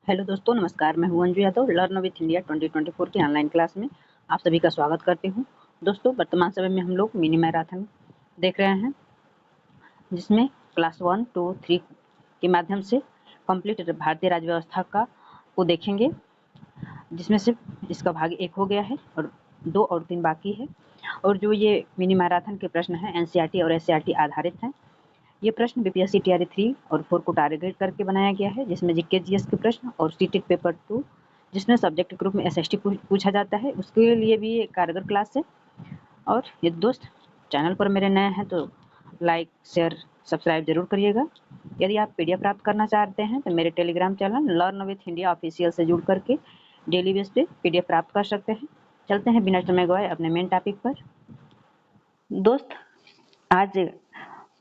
Hello दोस्तों, नमस्कार। मैं हूं Anju Yadav. Learn with India 2024 की ऑनलाइन क्लास में आप सभी का स्वागत करती हूं। दोस्तों, वर्तमान समय में हम लोग मिनी मैराथन देख रहे हैं, जिसमें क्लास 1, 2, 3 के माध्यम से कंप्लीट भारतीय राज्य व्यवस्था को देखेंगे, जिसमें से इसका भाग 1 हो गया है और 2 और 3 बाकी है। और जो ये मिनी मैराथन के प्रश्न हैं, एनसीईआरटी और एससीईआरटी आधारित हैं। ये प्रश्न बीपीएससी टीआरई 3 और 4 को टारगेट करके बनाया गया है, जिसमें जीके जीएस के प्रश्न और सीटेट पेपर 2, जिसमें सब्जेक्ट के ग्रुप में एसएसटी पूछा जाता है, उसके लिए भी ये कारगर क्लास है। और ये दोस्त चैनल पर मेरे नए हैं तो लाइक, शेयर, सब्सक्राइब जरूर करिएगा। यदि आप पीडीएफ प्राप्त करना चाहते हैं तो मेरे Telegram channel learn with India official से जुड़ करके डेली बेस पे पीडीएफ प्राप्त कर सकते हैं। चलते हैं बिना समय गवाए अपने मेन टॉपिक पर। दोस्त, आज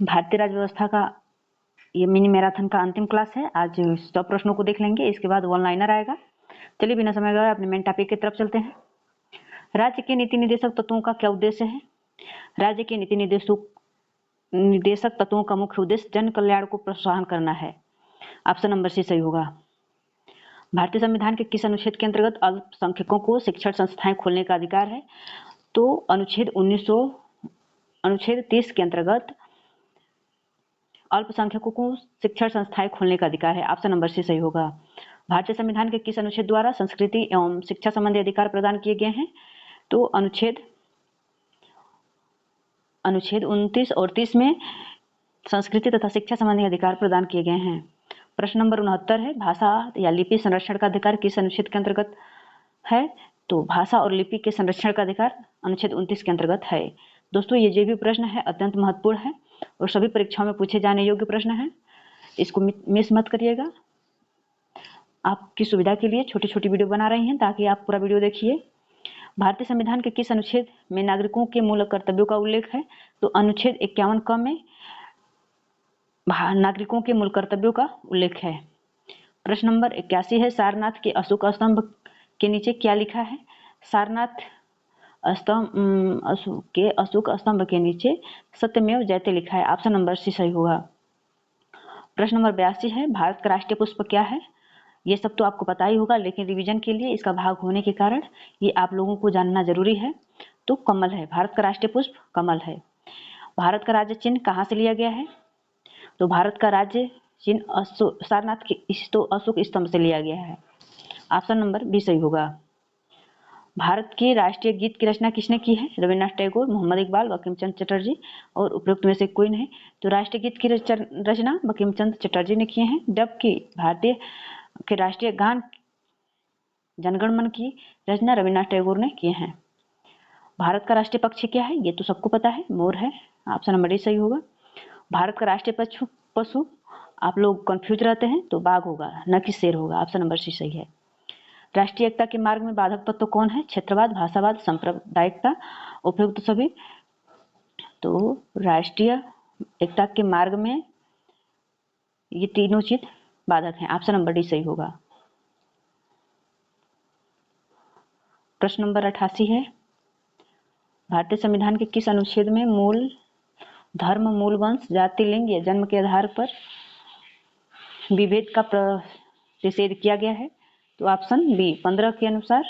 भारतीय राज्य व्यवस्था का ये मिनी मैराथन का अंतिम क्लास है। आज 100 प्रश्नों को देख लेंगे, इसके बाद वन लाइनर आएगा। चलिए बिना समय गवाए अपने मेन टॉपिक की तरफ चलते हैं। राज्य के नीति निर्देशक तत्वों का क्या उद्देश्य है? राज्य के नीति निर्देशक तत्वों का मुख्य उद्देश्य जन कल्याण को प्रोत्साहन करना है। ऑप्शन नंबर सी सही होगा। भारतीय संविधान के किस अनुच्छेद के अंतर्गत अल्पसंख्यकों को शिक्षण संस्थाएं खोलने का अधिकार है? तो अनुच्छेद 30 के अंतर्गत अल्पसंख्यकों को शिक्षण संस्थाएं खोलने का अधिकार है। ऑप्शन नंबर सी सही होगा। भारतीय संविधान के किस अनुच्छेद द्वारा संस्कृति एवं शिक्षा संबंधी अधिकार प्रदान किए गए हैं? तो अनुच्छेद 29 और 30 में संस्कृति तथा शिक्षा संबंधी अधिकार प्रदान किए गए हैं। प्रश्न नंबर 69 है, भाषा या लिपि संरक्षण का अधिकार किस अनुच्छेद के अंतर्गत है? तो भाषा और लिपि के संरक्षण का अधिकार अनुच्छेद 29 के अंतर्गत है। दोस्तों, ये जो भी प्रश्न है अत्यंत महत्वपूर्ण है और सभी परीक्षाओं में पूछे जाने योग्य प्रश्न है। इसको मिस मत करिएगा। आपकी सुविधा के लिए छोटी छोटी वीडियो बना रही हैं ताकि आप पूरा वीडियो देखिए। भारतीय संविधान के किस अनुच्छेद में नागरिकों के मूल कर्तव्यों का उल्लेख है? तो अनुच्छेद 51 क में नागरिकों के मूल कर्तव्यों का उल्लेख है। प्रश्न नंबर 81 है, सारनाथ के अशोक स्तंभ के नीचे क्या लिखा है? सारनाथ अशोक स्तंभ के नीचे सत्यमेव जयते लिखा है। ऑप्शन नंबर सी सही होगा। प्रश्न नंबर 82 है, भारत का राष्ट्रीय पुष्प क्या है? ये सब तो आपको पता ही होगा, लेकिन रिवीजन के लिए इसका भाग होने के कारण ये आप लोगों को जानना जरूरी है। तो कमल है, भारत का राष्ट्रीय पुष्प कमल है। भारत का राज्य चिन्ह कहाँ से लिया गया है? तो भारत का राज्य चिन्ह सारनाथ के अशोक स्तंभ से लिया गया है। ऑप्शन नंबर बी सही होगा। भारत के राष्ट्रीय गीत की रचना किसने की है? रविन्द्रनाथ टैगोर, मोहम्मद इकबाल, बंकिम चंद्र चटर्जी और उपरोक्त में से कोई नहीं। तो राष्ट्रीय गीत की रचना बंकिम चंद्र चटर्जी ने किए हैं, जबकि भारतीय के राष्ट्रीय गान जनगण मन की रचना रविन्द्रनाथ टैगोर ने किए हैं। भारत का राष्ट्रीय पक्षी क्या है? ये तो सबको पता है, मोर है। ऑप्शन नंबर डी सही होगा। भारत का राष्ट्रीय पशु आप लोग कंफ्यूज रहते हैं तो बाघ होगा, न कि शेर होगा। ऑप्शन नंबर सी सही है। राष्ट्रीय एकता के मार्ग में बाधक तत्व कौन है? क्षेत्रवाद, भाषावाद, सांप्रदायिकता, उपयुक्त सभी। तो राष्ट्रीय एकता के मार्ग में ये तीनों चीज बाधक हैं। ऑप्शन नंबर डी सही होगा। प्रश्न नंबर 88 है, भारतीय संविधान के किस अनुच्छेद में मूल धर्म, मूल वंश, जाति, लिंग या जन्म के आधार पर विभेद का प्रतिषेध किया गया है? तो ऑप्शन बी 15 के अनुसार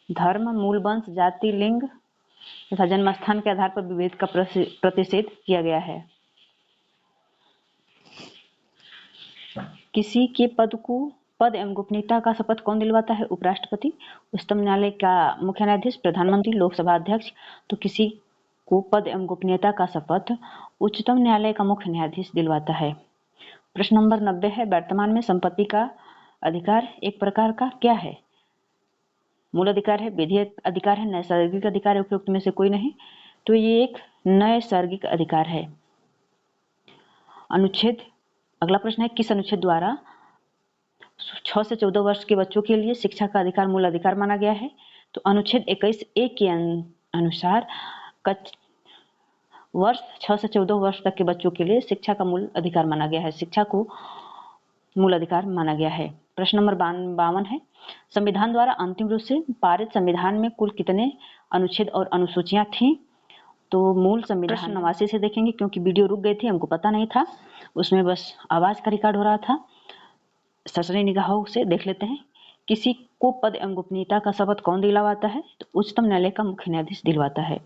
धर्म, मूल वंश, जाति, लिंग तथा जन्म स्थान के आधार पर विभेद का प्रतिषेध किया गया है। किसी के पद एवं गोपनीयता का शपथ कौन दिलवाता है? उपराष्ट्रपति, उच्चतम न्यायालय का मुख्य न्यायाधीश, प्रधानमंत्री, लोकसभा अध्यक्ष। तो किसी को पद एवं गोपनीयता का शपथ उच्चतम न्यायालय का मुख्य न्यायाधीश दिलवाता है। प्रश्न नंबर 90 है, वर्तमान में संपत्ति का अधिकार एक प्रकार का क्या है? मूल अधिकार है, विधिक अधिकार है, नैसर्गिक अधिकार है, उपयुक्त में से कोई नहीं। तो ये एक नैसर्गिक अधिकार है। अगला प्रश्न है, किस अनुच्छेद द्वारा 6 से 14 वर्ष के बच्चों के लिए शिक्षा का अधिकार मूल अधिकार माना गया है? तो अनुच्छेद 21(a) के अनुसार वर्ष 6 से 14 वर्ष तक के बच्चों के लिए शिक्षा का मूल अधिकार माना गया है। शिक्षा को मूल अधिकार माना गया है। प्रश्न नंबर 52 है, संविधान द्वारा अंतिम रूप से पारित संविधान में कुल कितने अनुच्छेद और अनुसूचियां थीं? तो मूल संविधान प्रश्न 89 से देखेंगे, क्योंकि वीडियो रुक गई थी, हमको पता नहीं था, उसमें बस आवाज का रिकॉर्ड हो रहा था। ससरी निगाहों से देख लेते हैं। किसी को पद एवं गोपनीयता का शपथ कौन दिलवाता है? तो उच्चतम न्यायालय का मुख्य न्यायाधीश दिलवाता है।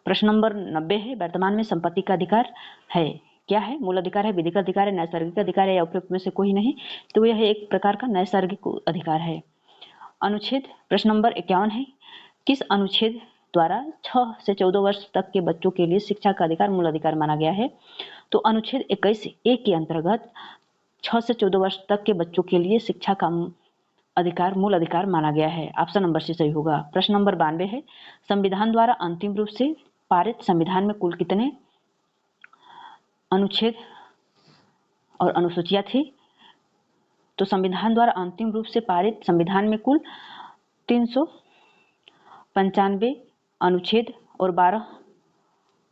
प्रश्न नंबर 90 है, वर्तमान में संपत्ति का अधिकार है, क्या है? मूल अधिकार है, विधिक अधिकार है, नैसर्गिक अधिकार है या उपयुक्त में से कोई नहीं? तो यह एक प्रकार का नैसर्गिक अधिकार है। अनुच्छेद प्रश्न नंबर 51 है, किस अनुच्छेद द्वारा 6 से 14 वर्ष तक के बच्चों के लिए शिक्षा का अधिकार मूल अधिकार माना गया है? तो अनुच्छेद 21(a) के अंतर्गत 6 से 14 वर्ष तक के बच्चों के लिए शिक्षा का अधिकार मूल अधिकार माना गया है। ऑप्शन नंबर सी सही होगा। प्रश्न नंबर 92 है, संविधान द्वारा अंतिम रूप से पारित संविधान में कुल कितने अनुच्छेद और अनुसूचियां थी? तो संविधान द्वारा अंतिम रूप से पारित संविधान में कुल 395 अनुच्छेद और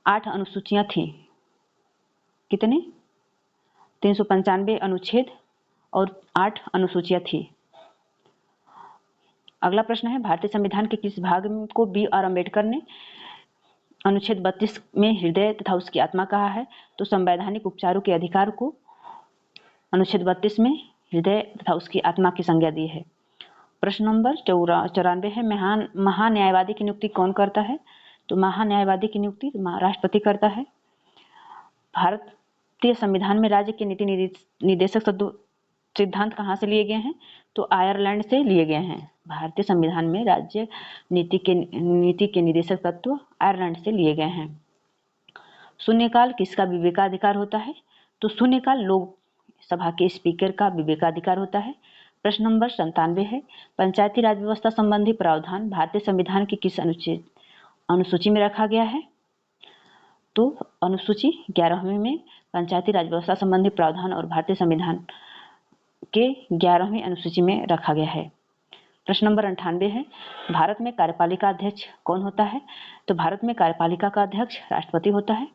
8 अनुसूचियां थी। कितने? 395 अनुच्छेद और 8 अनुसूचियां थी। अगला प्रश्न है, भारतीय संविधान के किस भाग को बी.आर. अम्बेडकर ने अनुच्छेद 32 में हृदय तथा उसकी आत्मा कहा है? तो संवैधानिक उपचारों के अधिकार को अनुच्छेद 32 में हृदय तथा उसकी आत्मा की संज्ञा दी है। प्रश्न नंबर 94 है, महान्यायवादी की नियुक्ति कौन करता है? तो महान्यायवादी की नियुक्ति राष्ट्रपति करता है। भारतीय संविधान में राज्य के नीति निर्देशक सिद्धांत कहाँ से लिए गए हैं? तो आयरलैंड से लिए गए हैं। भारतीय संविधान में राज्य नीति के निर्देशक तत्व आयरलैंड से लिए गए हैं। शून्यकाल किसका विवेकाधिकार होता है? तो शून्यकाल लोकसभा के स्पीकर का विवेकाधिकार होता है। प्रश्न नंबर 97 है, पंचायती राज व्यवस्था संबंधी प्रावधान भारतीय संविधान की किस अनुसूची में रखा गया है? तो अनुसूची 11वीं में पंचायती राज व्यवस्था संबंधी प्रावधान और भारतीय संविधान के 11वीं अनुसूची में रखा गया है। प्रश्न नंबर 98 है, भारत में कार्यपालिका अध्यक्ष कौन होता है? तो भारत में कार्यपालिका का अध्यक्ष राष्ट्रपति होता है।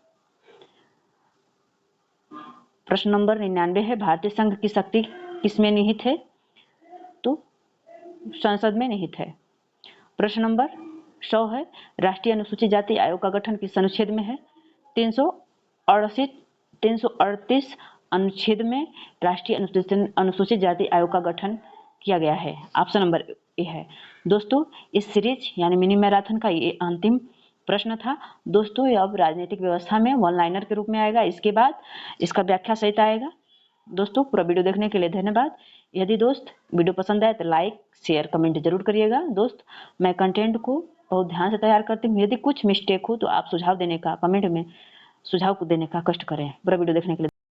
प्रश्न नंबर 99 है, भारतीय संघ की शक्ति किसमें निहित है? तो संसद में निहित है। प्रश्न नंबर 100 है, राष्ट्रीय अनुसूचित जाति आयोग का गठन किस अनुच्छेद में है? 338 अनुच्छेद में राष्ट्रीय अनुसूचित जाति आयोग का गठन किया गया है। ऑप्शन नंबर ए है। दोस्तों, इस सीरीज यानी मिनी मैराथन का ये अंतिम प्रश्न था। दोस्तों, ये अब राजनीतिक व्यवस्था में वन लाइनर के रूप में आएगा। इसके बाद इसका व्याख्या सहित आएगा। दोस्तों, पूरा वीडियो देखने के लिए धन्यवाद। यदि दोस्त वीडियो पसंद आए तो लाइक शेयर कमेंट जरूर करिएगा। दोस्त, मैं कंटेंट को बहुत ध्यान से तैयार करती हूँ। यदि कुछ मिस्टेक हो तो आप सुझाव देने का कमेंट में सुझाव देने का कष्ट करें। पूरा वीडियो देखने के लिए